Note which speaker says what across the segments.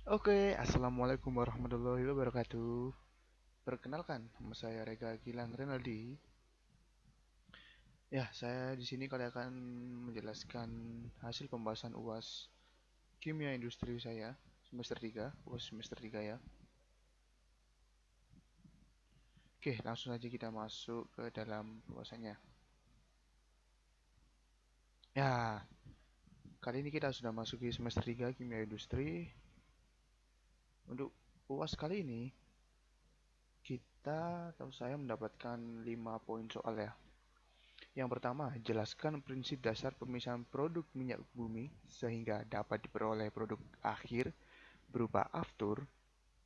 Speaker 1: Oke, assalamualaikum warahmatullahi wabarakatuh. Perkenalkan, nama saya Rega Gilang Renaldi. Ya, saya di sini kali akan menjelaskan hasil pembahasan UAS Kimia Industri saya semester 3, UAS semester 3 ya. Oke, langsung saja kita masuk ke dalam pembahasannya. Ya, kali ini kita sudah masuk di semester 3 Kimia Industri. Untuk UAS kali ini, kita atau saya mendapatkan 5 poin soal ya. Yang pertama, jelaskan prinsip dasar pemisahan produk minyak bumi sehingga dapat diperoleh produk akhir berupa aftur,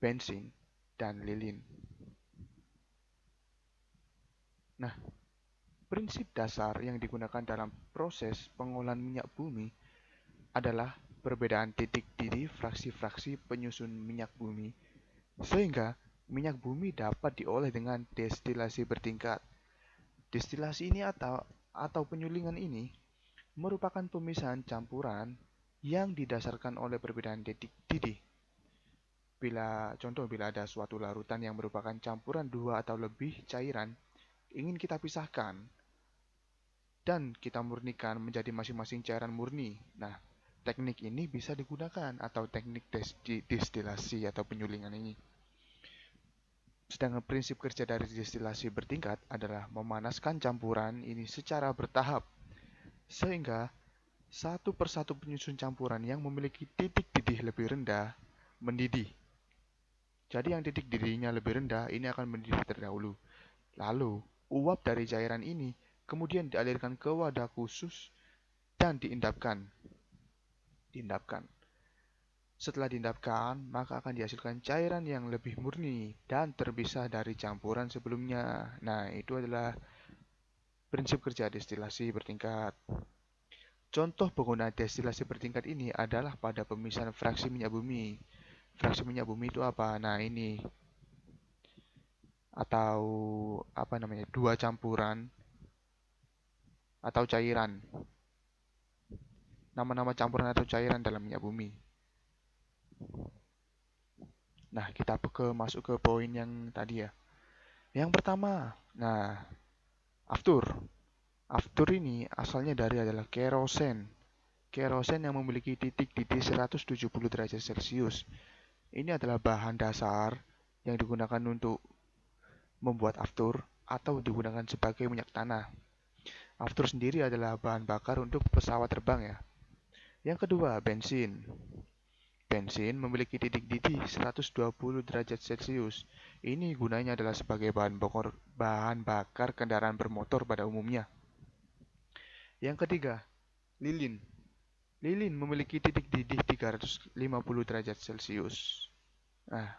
Speaker 1: bensin, dan lilin. Nah, prinsip dasar yang digunakan dalam proses pengolahan minyak bumi adalah perbedaan titik didih fraksi-fraksi penyusun minyak bumi sehingga minyak bumi dapat diolah dengan destilasi bertingkat. Destilasi ini atau penyulingan ini merupakan pemisahan campuran yang didasarkan oleh perbedaan titik didih. Bila ada suatu larutan yang merupakan campuran dua atau lebih cairan ingin kita pisahkan dan kita murnikan menjadi masing-masing cairan murni. Nah, teknik ini bisa digunakan atau teknik destilasi atau penyulingan ini. Sedangkan prinsip kerja dari destilasi bertingkat adalah memanaskan campuran ini secara bertahap sehingga satu persatu penyusun campuran yang memiliki titik didih lebih rendah mendidih. Jadi yang titik didihnya lebih rendah ini akan mendidih terdahulu. Lalu, uap dari cairan ini kemudian dialirkan ke wadah khusus dan diendapkan. Diendapkan. Setelah diendapkan, maka akan dihasilkan cairan yang lebih murni dan terpisah dari campuran sebelumnya. Nah, itu adalah prinsip kerja destilasi bertingkat. Contoh penggunaan destilasi bertingkat ini adalah pada pemisahan fraksi minyak bumi. Fraksi minyak bumi itu apa? Nah, ini atau apa namanya? Dua campuran atau cairan. Nama-nama campuran atau cairan dalam minyak bumi. Nah, kita masuk ke poin yang tadi ya. Yang pertama, nah, aftur. Aftur ini asalnya dari adalah kerosen. Kerosen yang memiliki titik didih 170 derajat Celcius. Ini adalah bahan dasar yang digunakan untuk membuat aftur atau digunakan sebagai minyak tanah. Aftur sendiri adalah bahan bakar untuk pesawat terbang ya. Yang kedua, bensin. Bensin memiliki titik didih 120 derajat Celcius. Ini gunanya adalah sebagai bahan bakar kendaraan bermotor pada umumnya. Yang ketiga, lilin. Lilin memiliki titik didih 350 derajat Celcius. Nah,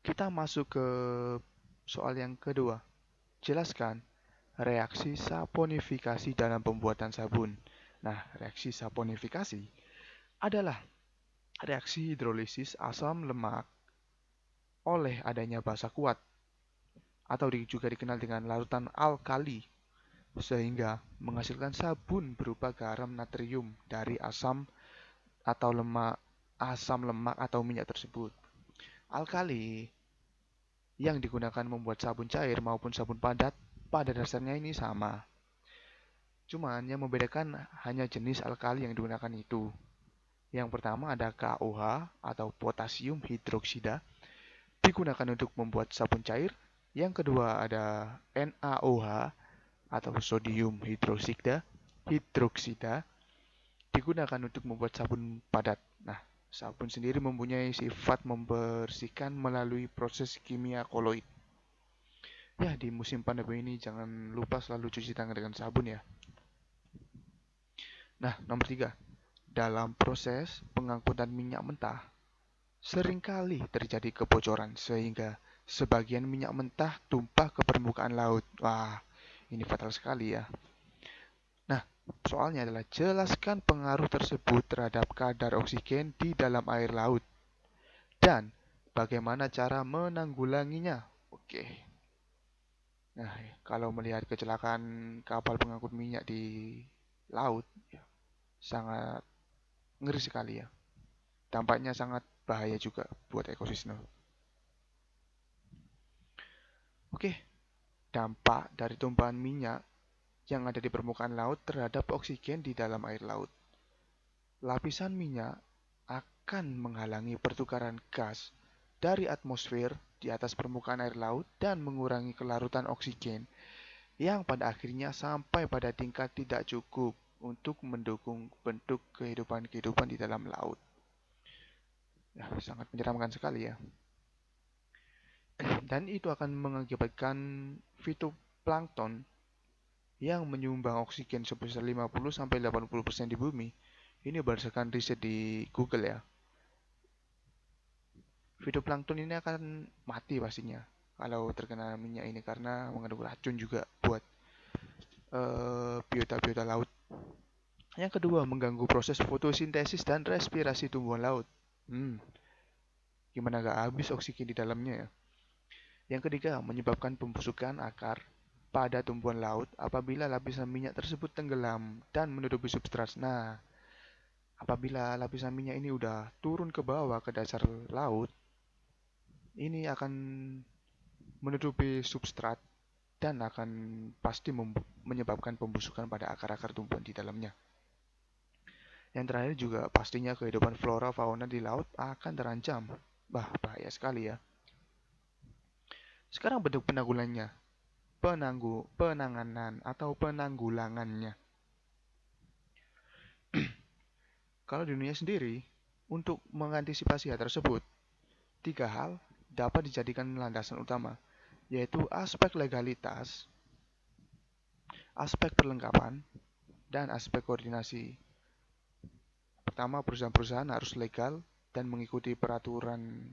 Speaker 1: kita masuk ke soal yang kedua. Jelaskan reaksi saponifikasi dalam pembuatan sabun. Nah, reaksi saponifikasi adalah reaksi hidrolisis asam lemak oleh adanya basa kuat atau juga dikenal dengan larutan alkali sehingga menghasilkan sabun berupa garam natrium dari asam lemak atau minyak tersebut. Alkali yang digunakan membuat sabun cair maupun sabun padat pada dasarnya ini sama. Cuman yang membedakan hanya jenis alkali yang digunakan itu. Yang pertama ada KOH atau potasium hidroksida digunakan untuk membuat sabun cair. Yang kedua ada NaOH atau sodium hidroksida digunakan untuk membuat sabun padat. Nah, sabun sendiri mempunyai sifat membersihkan melalui proses kimia koloid. Ya, di musim pandemi ini jangan lupa selalu cuci tangan dengan sabun ya. Nah, nomor 3. Dalam proses pengangkutan minyak mentah, seringkali terjadi kebocoran sehingga sebagian minyak mentah tumpah ke permukaan laut. Wah, ini fatal sekali ya. Nah, soalnya adalah jelaskan pengaruh tersebut terhadap kadar oksigen di dalam air laut dan bagaimana cara menanggulanginya. Oke. Nah, kalau melihat kecelakaan kapal pengangkut minyak di laut, ya, sangat ngeri sekali ya. dampaknya sangat bahaya juga buat ekosistem. Oke, dampak dari tumpahan minyak yang ada di permukaan laut terhadap oksigen di dalam air laut. Lapisan minyak akan menghalangi pertukaran gas dari atmosfer di atas permukaan air laut dan mengurangi kelarutan oksigen yang pada akhirnya sampai pada tingkat tidak cukup untuk mendukung bentuk kehidupan-kehidupan di dalam laut. Ya, sangat menyeramkan sekali ya. Dan itu akan mengakibatkan fitoplankton yang menyumbang oksigen sebesar 50-80% di bumi. Ini berdasarkan riset di Google ya. Fitoplankton ini akan mati pastinya kalau terkena minyak ini karena mengandung racun juga buat biota-biota laut. Yang kedua, mengganggu proses fotosintesis dan respirasi tumbuhan laut. Gimana gak habis oksigen di dalamnya ya. Yang ketiga, menyebabkan pembusukan akar pada tumbuhan laut apabila lapisan minyak tersebut tenggelam dan menutupi substrat. Nah, apabila lapisan minyak ini udah turun ke bawah ke dasar laut, ini akan menutupi substrat dan akan pasti menyebabkan pembusukan pada akar-akar tumbuhan di dalamnya. Yang terakhir juga pastinya kehidupan flora fauna di laut akan terancam. Bahaya sekali ya. Sekarang bentuk penanggulannya, penanganan atau penanggulangannya. Kalau di dunia sendiri, untuk mengantisipasi hal tersebut, 3 hal dapat dijadikan landasan utama, yaitu aspek legalitas, aspek perlengkapan, dan aspek koordinasi. Pertama, perusahaan-perusahaan harus legal dan mengikuti peraturan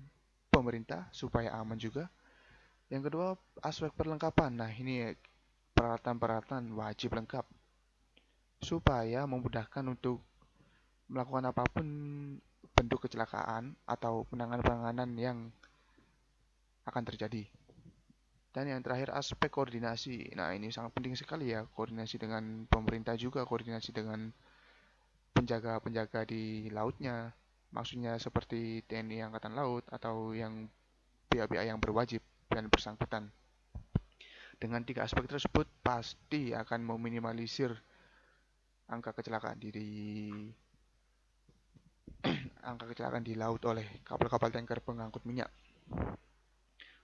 Speaker 1: pemerintah supaya aman juga. Yang kedua, aspek perlengkapan. Nah, ini peralatan-peralatan wajib lengkap supaya memudahkan untuk melakukan apapun bentuk kecelakaan atau penanganan-penanganan yang akan terjadi. Dan yang terakhir aspek koordinasi. Nah, ini sangat penting sekali ya, koordinasi dengan pemerintah juga, koordinasi dengan penjaga-penjaga di lautnya. Maksudnya seperti TNI Angkatan Laut atau yang pihak-pihak yang berwajib dan bersangkutan. Dengan 3 aspek tersebut pasti akan meminimalisir angka kecelakaan angka kecelakaan di laut oleh kapal-kapal tanker pengangkut minyak.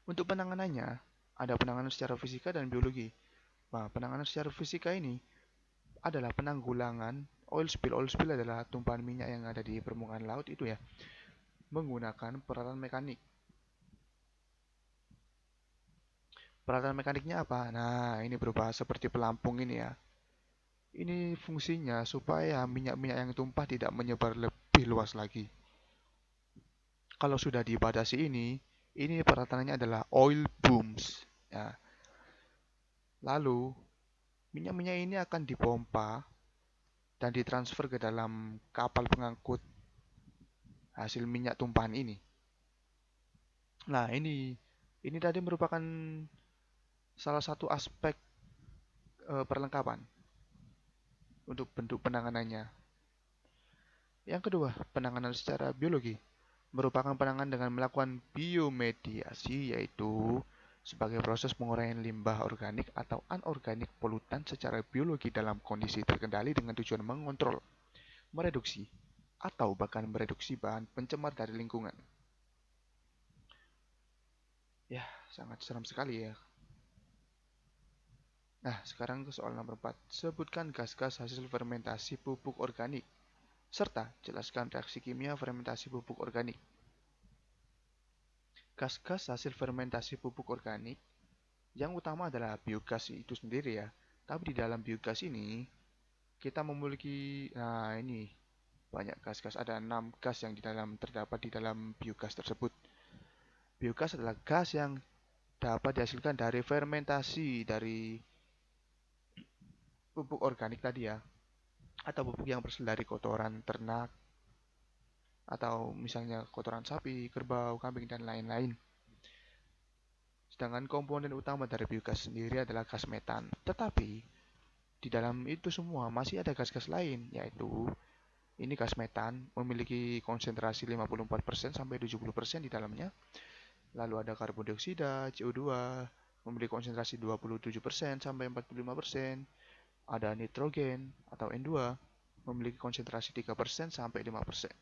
Speaker 1: Untuk penanganannya, ada penanganan secara fisika dan biologi. Nah, penanganan secara fisika ini adalah penanggulangan oil spill. Oil spill adalah tumpahan minyak yang ada di permukaan laut itu ya, menggunakan peralatan mekanik. Peralatan mekaniknya apa? Nah, ini berupa seperti pelampung ini ya. Ini fungsinya supaya minyak-minyak yang tumpah tidak menyebar lebih luas lagi. Kalau sudah dibatasi ini peralatannya adalah oil booms. Ya. Lalu, minyak-minyak ini akan dipompa dan ditransfer ke dalam kapal pengangkut hasil minyak tumpahan ini. Nah, ini tadi merupakan salah satu aspek perlengkapan untuk bentuk penanganannya. Yang kedua, penanganan secara biologi merupakan penanganan dengan melakukan biomediasi, yaitu sebagai proses penguraian limbah organik atau anorganik polutan secara biologi dalam kondisi terkendali dengan tujuan mengontrol, mereduksi, atau bahkan mereduksi bahan pencemar dari lingkungan. Ya, sangat seram sekali ya. Nah, sekarang ke soal nomor 4. Sebutkan gas-gas hasil fermentasi pupuk organik, serta jelaskan reaksi kimia fermentasi pupuk organik. Gas-gas hasil fermentasi pupuk organik yang utama adalah biogas itu sendiri ya. Tapi di dalam biogas ini kita memiliki, nah ini banyak gas-gas, ada 6 gas yang terdapat di dalam biogas tersebut. Biogas adalah gas yang dapat dihasilkan dari fermentasi dari pupuk organik tadi ya, atau pupuk yang berasal dari kotoran ternak atau misalnya kotoran sapi, kerbau, kambing dan lain-lain. Sedangkan komponen utama dari biogas sendiri adalah gas metan. Tetapi di dalam itu semua masih ada gas-gas lain, yaitu Ini gas metan memiliki konsentrasi 54% sampai 70% di dalamnya. Lalu ada karbon dioksida, CO2, memiliki konsentrasi 27% sampai 45%. Ada nitrogen atau N2, memiliki konsentrasi 3% sampai 5%.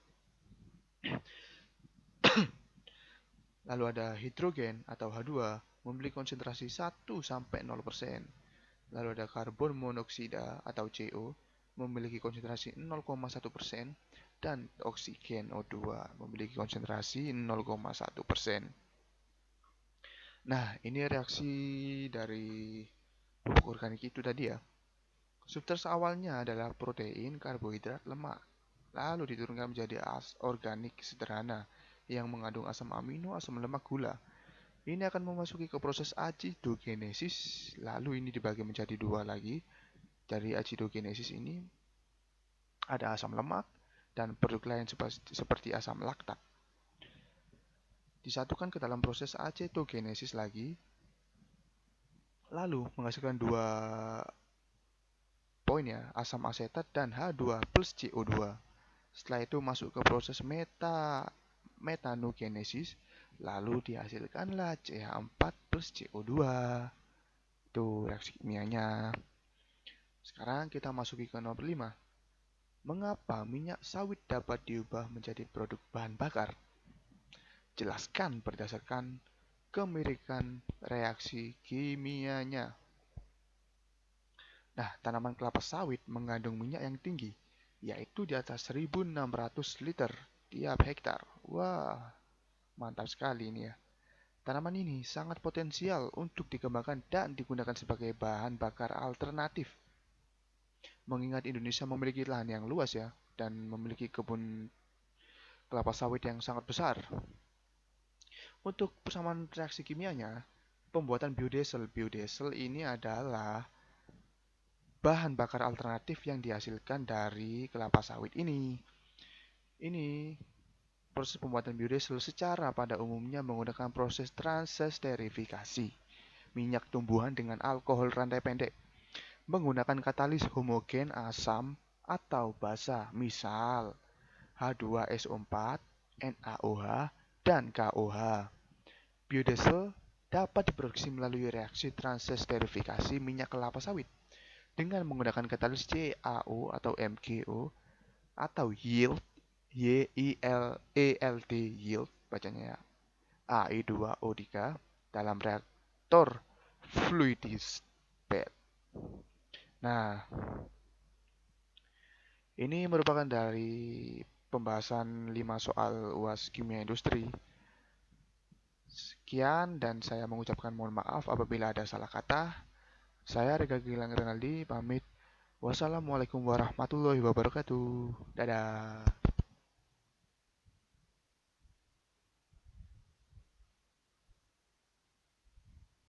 Speaker 1: Lalu ada hidrogen atau H2, memiliki konsentrasi 1 sampai 0%. Lalu ada karbon monoksida atau CO, memiliki konsentrasi 0,1%, dan oksigen O2 memiliki konsentrasi 0,1%. Nah, ini reaksi dari pupuk organik itu tadi ya. Substance awalnya adalah protein, karbohidrat, lemak, lalu diturunkan menjadi organik sederhana yang mengandung asam amino, asam lemak, gula. Ini akan memasuki ke proses acidogenesis, lalu ini dibagi menjadi dua lagi. Dari acidogenesis ini ada asam lemak dan produk lain seperti asam laktat. Disatukan ke dalam proses acetogenesis lagi, lalu menghasilkan dua poin ya, asam asetat dan H2 plus CO2. Setelah itu masuk ke proses metanogenesis, lalu dihasilkanlah CH4 plus CO2. Itu reaksi kimianya. Sekarang kita masuki ke nomor 5. Mengapa minyak sawit dapat diubah menjadi produk bahan bakar? Jelaskan berdasarkan kemirikan reaksi kimianya. Nah, tanaman kelapa sawit mengandung minyak yang tinggi, yaitu di atas 1.600 liter tiap hektar. Wah, mantap sekali ini ya. Tanaman ini sangat potensial untuk dikembangkan dan digunakan sebagai bahan bakar alternatif. Mengingat Indonesia memiliki lahan yang luas ya, dan memiliki kebun kelapa sawit yang sangat besar. Untuk persamaan reaksi kimianya, pembuatan biodiesel. Biodiesel ini adalah bahan bakar alternatif yang dihasilkan dari kelapa sawit ini. Ini proses pembuatan biodiesel secara pada umumnya menggunakan proses transesterifikasi minyak tumbuhan dengan alkohol rantai pendek, menggunakan katalis homogen asam atau basa, misal H2SO4, NaOH, dan KOH. Biodiesel dapat diproduksi melalui reaksi transesterifikasi minyak kelapa sawit dengan menggunakan katalis CaO atau MgO atau yield YILD yield bacanya ya, Ai2O3 dalam reaktor fluidis bed. Nah, ini merupakan dari pembahasan 5 soal UAS Kimia Industri. Sekian dan saya mengucapkan mohon maaf apabila ada salah kata. Saya Rega Gilang Renaldi pamit. Wassalamualaikum warahmatullahi wabarakatuh. Dadah.